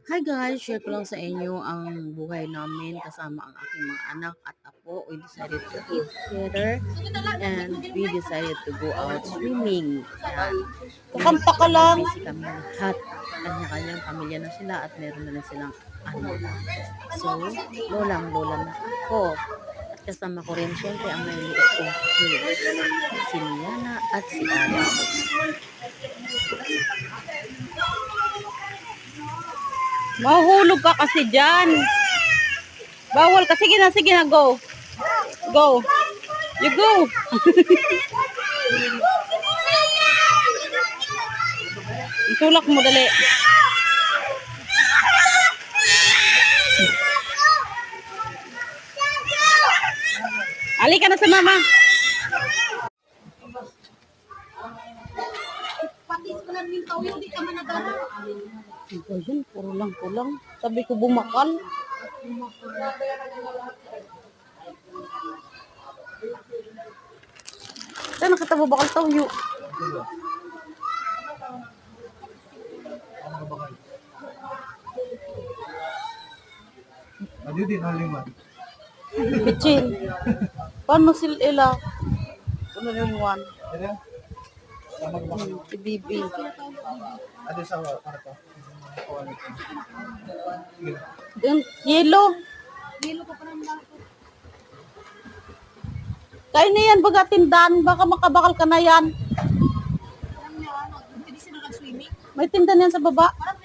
Hi guys, share ko lang sa inyo ang buhay namin kasama ang aking mga anak at apo. We decided to eat together and we decided to go out swimming. Yan. Kakanta ka lang. Busy kami lahat. Kanya-kanyang pamilya na sila at meron na rin silang anak. So, lola na ako. At kasama ko rin syempre ang may liit kong kids. Si Liana at si Alex. Mahulog ka kasi dyan. Bawal ka. Sige na, go. Go. You go. Itulak mo, dali. Ali ka na sa mama. Patis ko lang yung tawyo, di ka man nagana. Ito yun, puro lang. Sabi ko bumakal. Saan nakatabo bakal tawyo? Ano din haliman? Bitchin. Paano sila ila? Ano yung one? Ano? Si Bibi. Ano sa ano to? Yung yellow. Nilo ko pa naman ako. Kain na yan, baga tindahan. Baka makabakal ka na yan. Parang niya, ano, pwede sila nag-swimming. May tindahan yan sa baba. Parang